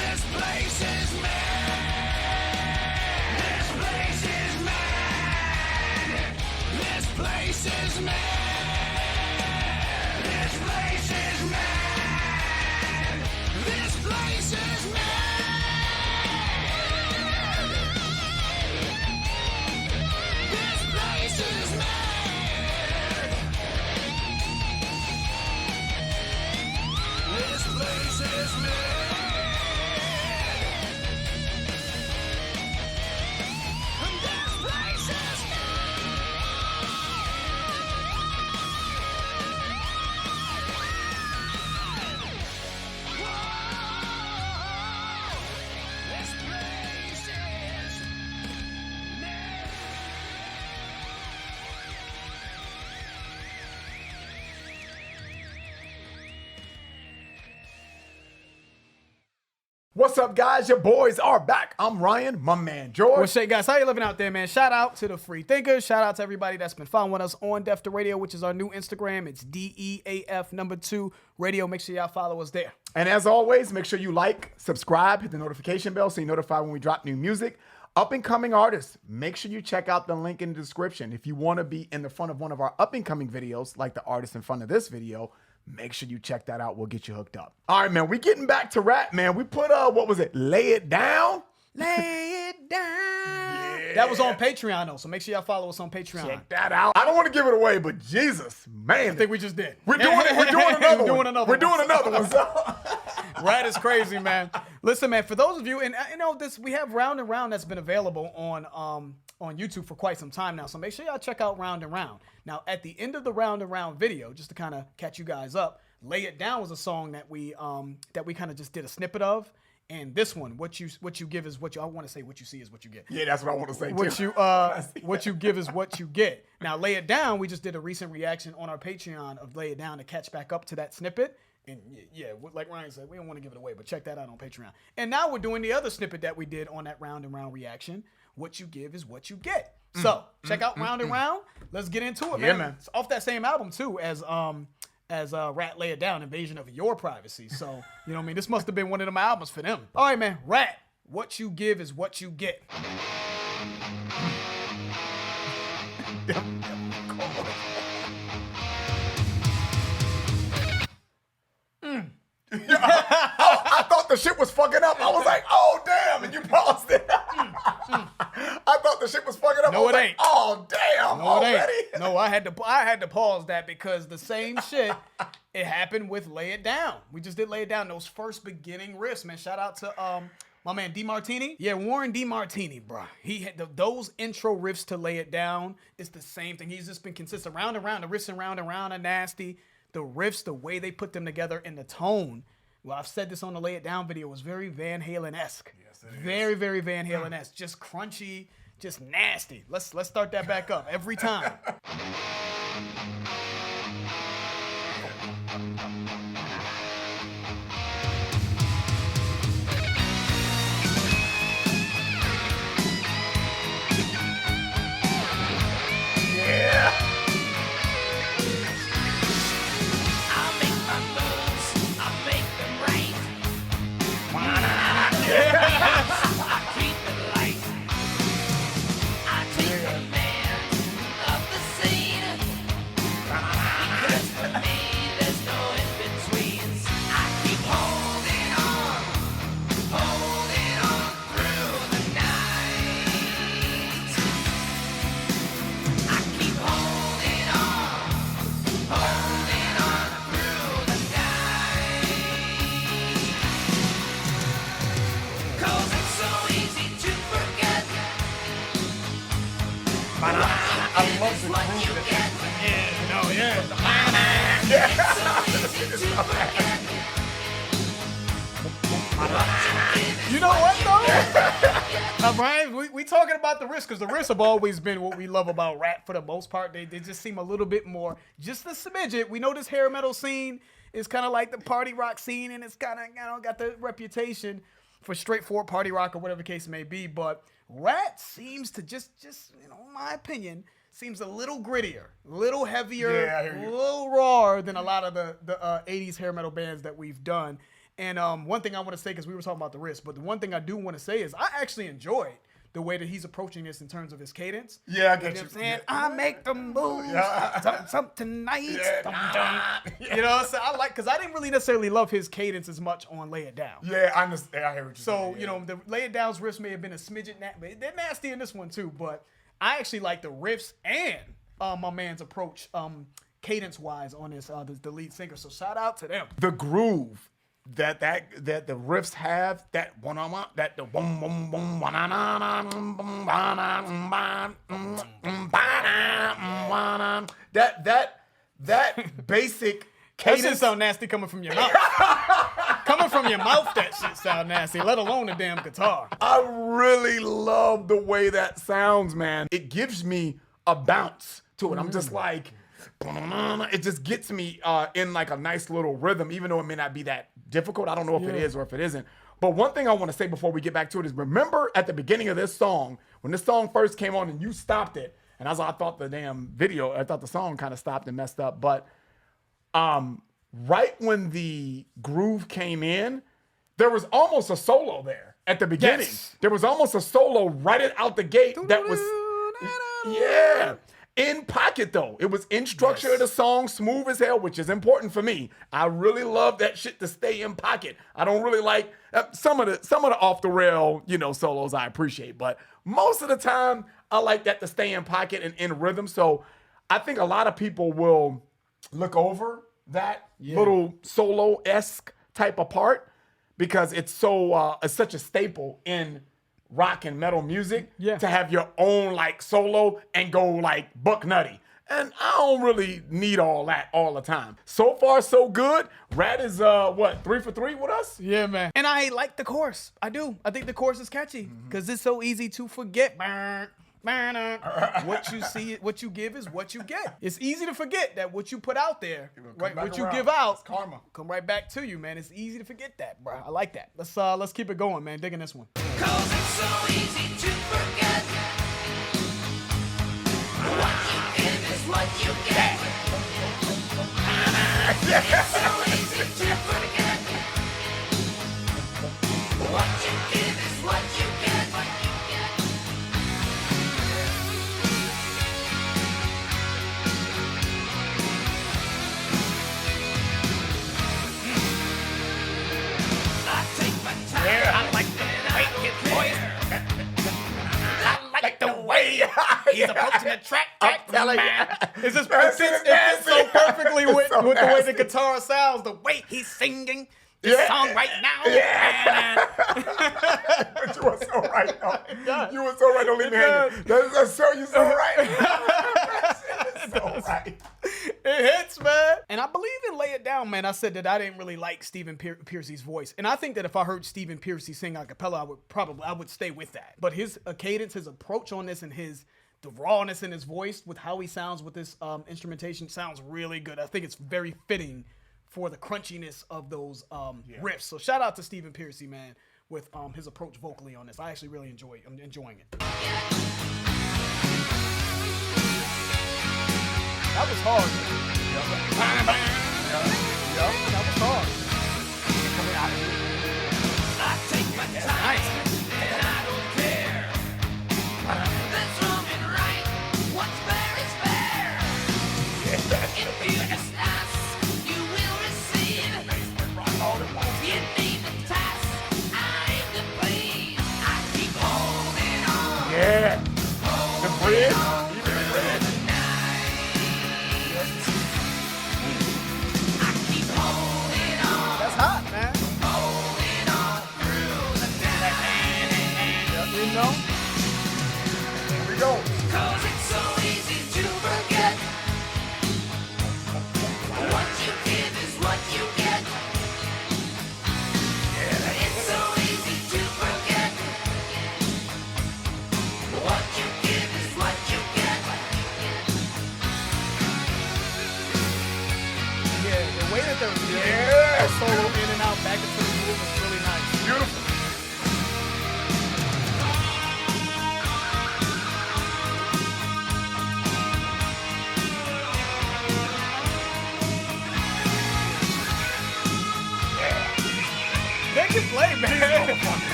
This place is mad. This place is mad. This place is mad. This place is mad. This place is mad. This place is mad. This place is mad. What's up, guys? Your boys are back. I'm Ryan, my man George. What's up, guys? How you living out there, man? Shout out to the free thinkers. Shout out to everybody that's been following us on Def to Radio, which is our new Instagram. It's DEAF2 Radio. Make sure y'all follow us there. And as always, make sure you like, subscribe, hit the notification bell so you're notified when we drop new music. Up-and-coming artists, make sure you check out the link in the description. If you want to be in the front of one of our up-and-coming videos, like the artist in front of this video, make sure you check that out. We'll get you hooked up. All right, man, we getting back to Ratt, man. We put, what was it? Lay It Down? Lay it down. Yeah. That was on Patreon, though, so make sure y'all follow us on Patreon. Check that out. I don't want to give it away, but Jesus, man. I think we just did. We're doing it. We're doing another one. We're doing another one. So. Ratt is crazy, man. Listen, man, for those of you, and you know this, we have Round and Round that's been available on YouTube for quite some time now. So make sure y'all check out Round and Round. Now, at the end of the Round and Round video, just to kind of catch you guys up, Lay It Down was a song that we kind of just did a snippet of. And this one, what you give is what you. I want to say what you see is what you get. Yeah, that's what I want to say too. What you give is what you get. Now, Lay It Down, we just did a recent reaction on our Patreon of Lay It Down to catch back up to that snippet. And yeah, like Ryan said, we don't want to give it away, but check that out on Patreon. And now we're doing the other snippet that we did on that Round and Round reaction. What you give is what you get. So check out Round and Round. Let's get into it, man. Yeah, man. It's off that same album too as Ratt Lay It Down, Invasion of Your Privacy. So, you know what I mean? This must have been one of them albums for them. All right, man. Ratt, what you give is what you get. I thought the shit was fucking up. I was like, oh, damn. And you paused it. I thought the shit was fucking up. No, it ain't. Oh, damn. No, already? it ain't. No, I had to pause that because the same shit, it happened with Lay It Down. We just did Lay It Down. Those first beginning riffs, man. Shout out to my man DeMartini. Yeah, Warren DeMartini, bro. He had those intro riffs to Lay It Down. It's the same thing. He's just been consistent. Round and round, the riffs and round are nasty. The riffs, the way they put them together, and the tone. Well, I've said this on the Lay It Down video. It was very Van Halen-esque. Yes, it is. Very, very Van Halen-esque. Just crunchy, just nasty. Let's start that back up every time. Yeah. I'll make my moves, I'll make them right. I keep it light. I take command of the scene. Because for me, there's no in-betweens. I keep holding on through the night. I keep holding on through the night. 'Cause it's so easy to forget. I love the What groove you that- get. Yeah. It's so easy to forget. You know what, though? Brian, we talking about the riffs because the riffs have always been what we love about Ratt for the most part. They just seem a little bit more, just a smidget. We know this hair metal scene is kind of like the party rock scene, and it's kind of got the reputation for straightforward party rock or whatever the case may be. But Ratt seems to just in my opinion, seems a little grittier, a little heavier, Yeah, I hear a you. little rawer than a lot of the 80s hair metal bands that we've done. And one thing I want to say, because we were talking about the risk, but the one thing I do want to say is I actually enjoyed the way that he's approaching this in terms of his cadence. Yeah, I get You know you. what I'm saying? Yeah. I make the moves. Some tonight. Yeah. You know what I'm saying? I like, because I didn't really necessarily love his cadence as much on Lay It Down. Yeah, I understand. I hear what you're saying. So, you know, the Lay It Down's riffs may have been a smidget, but they're nasty in this one too. But I actually like the riffs and my man's approach cadence-wise on this, the lead singer. So shout out to them. The groove that the riffs have, that the boom boom boom that basic That cadence. shit sound nasty coming from your mouth. Coming from your mouth, that shit sound nasty, let alone the damn guitar. I really love the way that sounds, man. It gives me a bounce to it. I'm just like, it just gets me in like a nice little rhythm, even though it may not be that difficult. I don't know if it is or if it isn't. But one thing I want to say before we get back to it is, remember at the beginning of this song, when this song first came on and you stopped it, and I thought the song kind of stopped and messed up. But right when the groove came in, there was almost a solo there at the beginning. Yes. There was almost a solo right out the gate that was, yeah. In pocket though. It was in structure of the song, smooth as hell, which is important for me. I really love that shit to stay in pocket. I don't really like some of the off the rail, solos I appreciate, but most of the time I like that to stay in pocket and in rhythm. So I think a lot of people will look over that little solo-esque type of part because it's such a staple in rock and metal music to have your own like solo and go like buck nutty. And I don't really need all that all the time. So far, so good. Ratt is 3 for 3 with us? Yeah, man. And I like the chorus. I do. I think the chorus is catchy because it's so easy to forget. What you see, what you give is what you get. It's easy to forget that what you put out there, right? What you give out, It's karma. come right back to you, man. It's easy to forget that, bro. I like that. Let's keep it going, man. Digging this one. 'Cause it's so easy to forget. What you give is what you get. It's so easy to forget. What you give is what you get. I take my time. I like the way his voice. I like the way he's approaching the track. telling you. It fits so perfectly with so the way the nasty. guitar sounds, the way He's singing this song right now. But you were so right, though. You were so right. Don't leave me hanging. That's so you're so right. So right. It hits, man. And I believe in Lay It Down, man. I said that I didn't really like Stephen Piercy's voice. And I think that if I heard Stephen Piercy sing a cappella, I would stay with that. But his cadence, his approach on this, and the rawness in his voice with how he sounds with this instrumentation sounds really good. I think it's very fitting for the crunchiness of those riffs. So shout out to Stephen Piercy, man, with his approach vocally on this. I actually really I'm enjoying it. That was hard, man. That was hard. I take my time and I don't care. That's wrong and right. What's fair is fair. If you just ask, you will receive. Give me the task, I aim to please. I keep holding on. Yeah. The bridge. Even the bridge. I keep holding on. That's hot, man. Holding on through the night. You know? Here we go. 'Cause it's so easy to forget. What you give is what you get. It's so easy to forget. What you give is what you get. Yeah, the way that they're Yeah. solo in and out, back into the groove is really nice. Beautiful.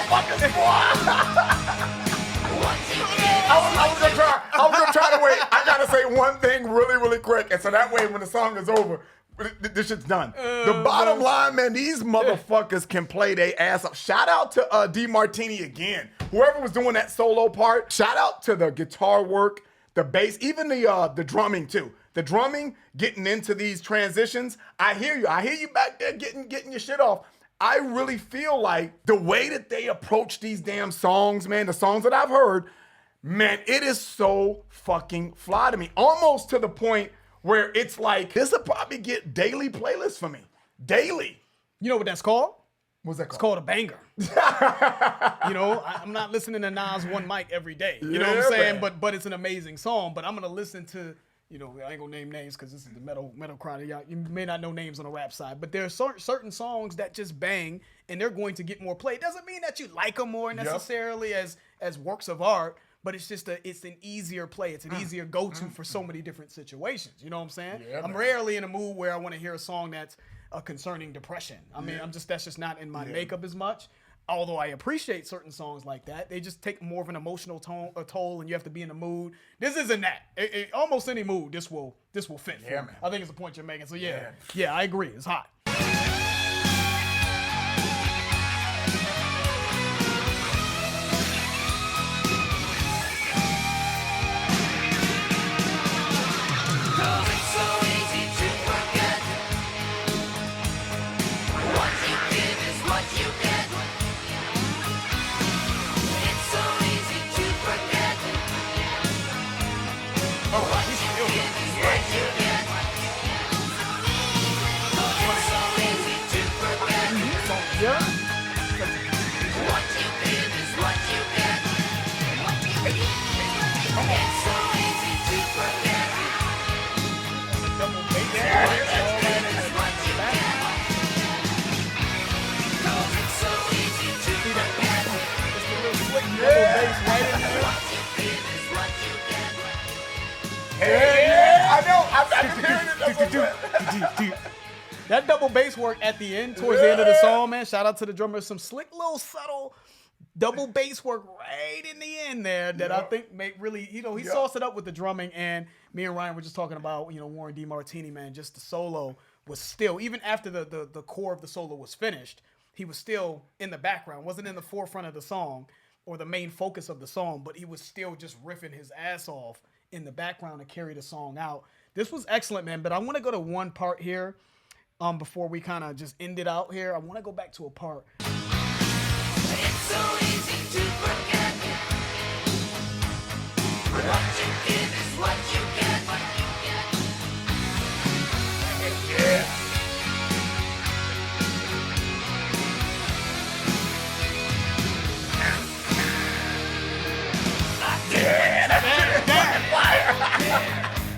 motherfuckers, boy. I was gonna try to wait. I gotta say one thing really quick, and so that way when the song is over, this shit's done. The bottom line, man, these motherfuckers can play their ass off. Shout out to DeMartini again. Whoever was doing that solo part. Shout out to the guitar work, the bass, even the drumming too. The drumming, getting into these transitions. I hear you back there getting your shit off. I really feel like the way that they approach these damn songs, man, the songs that I've heard, man, it is so fucking fly to me. Almost to the point where it's like, this will probably get daily playlists for me. Daily. You know what that's called? What's that It's called? called a banger. You know, I'm not listening to Nas One Mic every day. You know what I'm saying? man. But it's an amazing song. But I'm gonna listen to, you know, I ain't gonna name names because this is the metal crowd. You may not know names on the rap side, but there are certain songs that just bang and they're going to get more play. It doesn't mean that you like them more necessarily as works of art, but it's just it's an easier play. It's an easier go-to for so many different situations. You know what I'm saying? Yeah, I'm man. rarely in a mood where I want to hear a song that's concerning depression. I mean, that's just not in my makeup as much. Although I appreciate certain songs like that, they just take more of an emotional toll, and you have to be in the mood. This isn't that. Almost any mood, this will fit. Yeah, for. man. I think it's the point you're making. So yeah, I agree. It's hot. It's so easy to forget. What you give is what you get. It's so easy to forget. What you give is what you get. It's so easy to forget. Yeah. What you give is what you get. It's so easy to forget. Double bass. It's what you get. 'Cause it's so easy to forget. Double bass right in there. What you give is what you get. Yeah, I know. I've been hearing it. That's what I'm saying. That double bass work at the end, towards the end of the song, man. Shout out to the drummer. Some slick little subtle double bass work right in the end there that I think really, you know, he sauced it up with the drumming. And me and Ryan were just talking about, you know, Warren DeMartini, man, just the solo was still, even after the core of the solo was finished, he was still in the background, wasn't in the forefront of the song or the main focus of the song, but he was still just riffing his ass off in the background to carry the song out. This was excellent, man, but I want to go to one part here before we kind of just end it out here. I want to go back to a part. It's so easy to forget. What you give is what you get.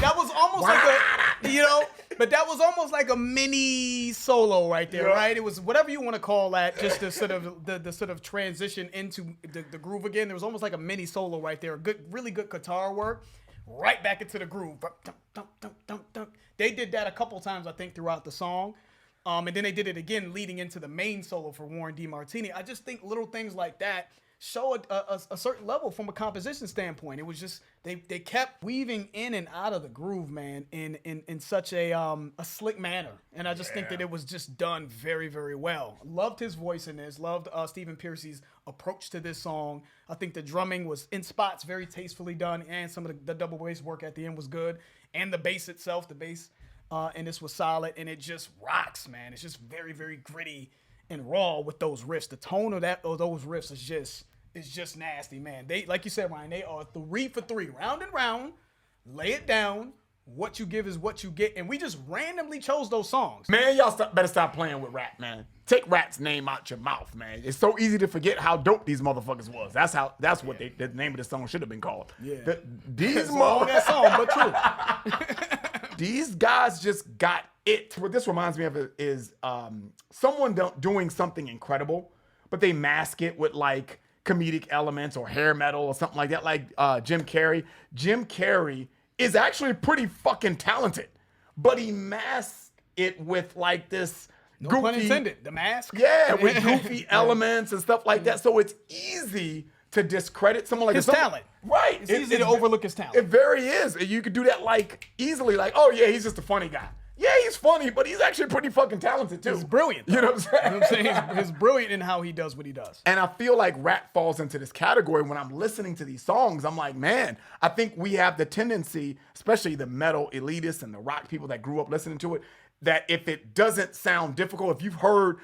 That was almost like a, you know, but that was almost like a mini solo right there, right? It was whatever you want to call that, just the sort of the sort of transition into the groove again. There was almost like a mini solo right there. Really good guitar work, right back into the groove. They did that a couple times, I think, throughout the song. And then they did it again leading into the main solo for Warren DeMartini. I just think little things like that show a certain level from a composition standpoint. It was just they kept weaving in and out of the groove, man, in such a slick manner, and I just think that it was just done very, very well. Loved his voice in this. Loved Stephen Piercy's approach to this song. I think the drumming was in spots very tastefully done, and some of the double bass work at the end was good, and the bass itself, and this was solid, and it just rocks, man. It's just very, very gritty and raw with those riffs. The tone of those riffs is just nasty, man. They, like you said, Ryan, they are 3 for 3, round and round. Lay it down. What you give is what you get, and we just randomly chose those songs. Man, y'all better stop playing with Ratt, man. Take Ratt's name out your mouth, man. It's so easy to forget how dope these motherfuckers was. That's what the name of the song should have been called. Yeah. These Long that song, but true. These guys just got it. What this reminds me of is someone doing something incredible, but they mask it with like comedic elements or hair metal or something like that, like Jim Carrey. Jim Carrey is actually pretty fucking talented, but he masks it with like this No pun intended. The mask. Yeah, with goofy elements and stuff like that. So it's easy to discredit someone like His talent. Right. It's easy to overlook his talent. It very is. You could do that like easily, like, oh yeah, he's just a funny guy. Yeah, he's funny, but he's actually pretty fucking talented too. He's brilliant. Though. You know what I'm saying? You know what I'm saying? He's brilliant in how he does what he does. And I feel like Ratt falls into this category when I'm listening to these songs. I'm like, man, I think we have the tendency, especially the metal elitists and the rock people that grew up listening to it, that if it doesn't sound difficult, if you've heard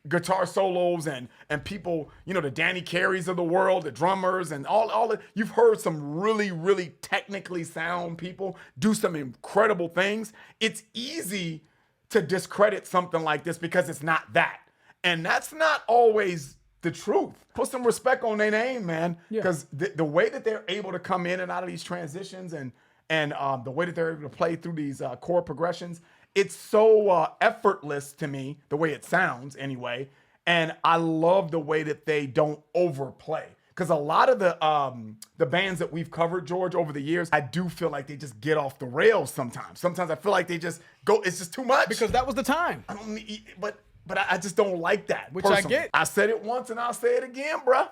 guitar solos and people, you know, the Danny Careys of the world, the drummers and all the, you've heard some really, really technically sound people do some incredible things. It's easy to discredit something like this because it's not that. And that's not always the truth. Put some respect on their name, man. Because the way that they're able to come in and out of these transitions and the way that they're able to play through these chord progressions, it's so effortless to me, the way it sounds anyway. And I love the way that they don't overplay. Because a lot of the bands that we've covered, George, over the years, I do feel like they just get off the rails sometimes. Sometimes I feel like they just go, it's just too much. Because that was the time. I don't need, but I just don't like that. Which personally. I get. I said it once and I'll say it again, bruh.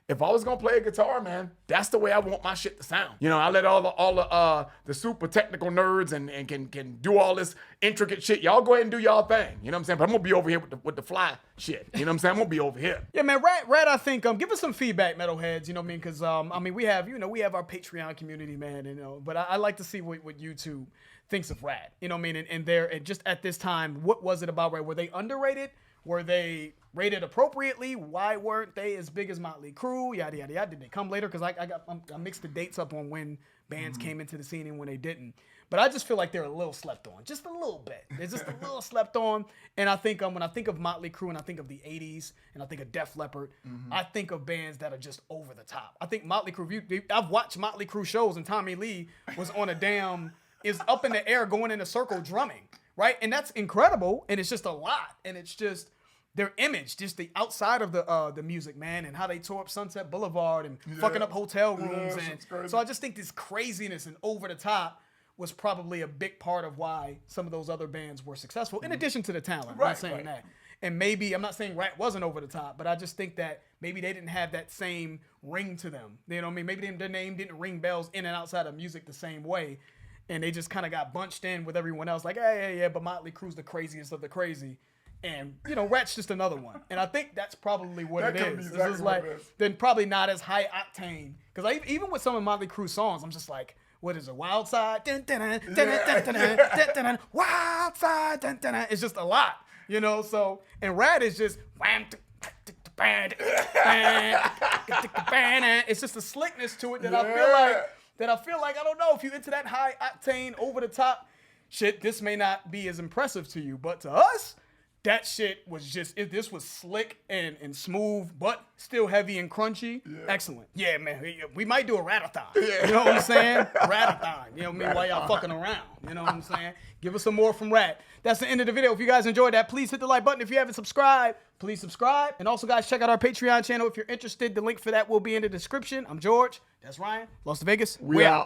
If I was gonna play a guitar, man, that's the way I want my shit to sound. You know, I let all the super technical nerds and can do all this intricate shit. Y'all go ahead and do y'all thing. You know what I'm saying? But I'm gonna be over here with the fly shit. You know what I'm saying? I'm gonna be over here. Yeah, man. Ratt, I think give us some feedback, metalheads. You know what I mean? Because I mean, we have our Patreon community, man. You know, but I like to see what YouTube thinks of Ratt. You know what I mean? And they're just at this time, what was it about Ratt? Were they underrated? Were they rated appropriately? Why weren't they as big as Motley Crue? Yada yada yada. Did they come later? Because I mixed the dates up on when bands came into the scene and when they didn't. But I just feel like they're a little slept on, just a little bit. They're just a little slept on. And I think when I think of Motley Crue and I think of the '80s and I think of Def Leppard, I think of bands that are just over the top. I think Motley Crue. I've watched Motley Crue shows and Tommy Lee was on is up in the air going in a circle drumming, right? And that's incredible. And it's just a lot. And it's just their image, just the outside of the music, man, and how they tore up Sunset Boulevard and fucking up hotel rooms. And so I just think this craziness and over the top was probably a big part of why some of those other bands were successful, in addition to the talent. I'm not saying that. And maybe, I'm not saying Ratt wasn't over the top, but I just think that maybe they didn't have that same ring to them. You know what I mean? Maybe their name didn't ring bells in and outside of music the same way. And they just kind of got bunched in with everyone else. Like, yeah, but Motley Crue's the craziest of the crazy. And, you know, Ratt's just another one. And I think that's probably what it is. Exactly it's like, then probably not as high octane. Because even with some of Motley Crue songs, I'm just like, what is it? Wild Side? Wild Side? It's just a lot, you know? So, and Ratt is just, it's just a slickness to it that I feel like, I don't know, if you're into that high octane, over the top shit, this may not be as impressive to you. But to us, that shit was just, this was slick and smooth, but still heavy and crunchy. Yeah. Excellent. Yeah, man. We might do a Rattathon. Yeah. You know what I'm saying? Rattathon. You know what I mean? While y'all fucking around. You know what I'm saying? Give us some more from Ratt. That's the end of the video. If you guys enjoyed that, please hit the like button. If you haven't subscribed, please subscribe. And also, guys, check out our Patreon channel if you're interested. The link for that will be in the description. I'm George. That's Ryan. Los Vegas. We out.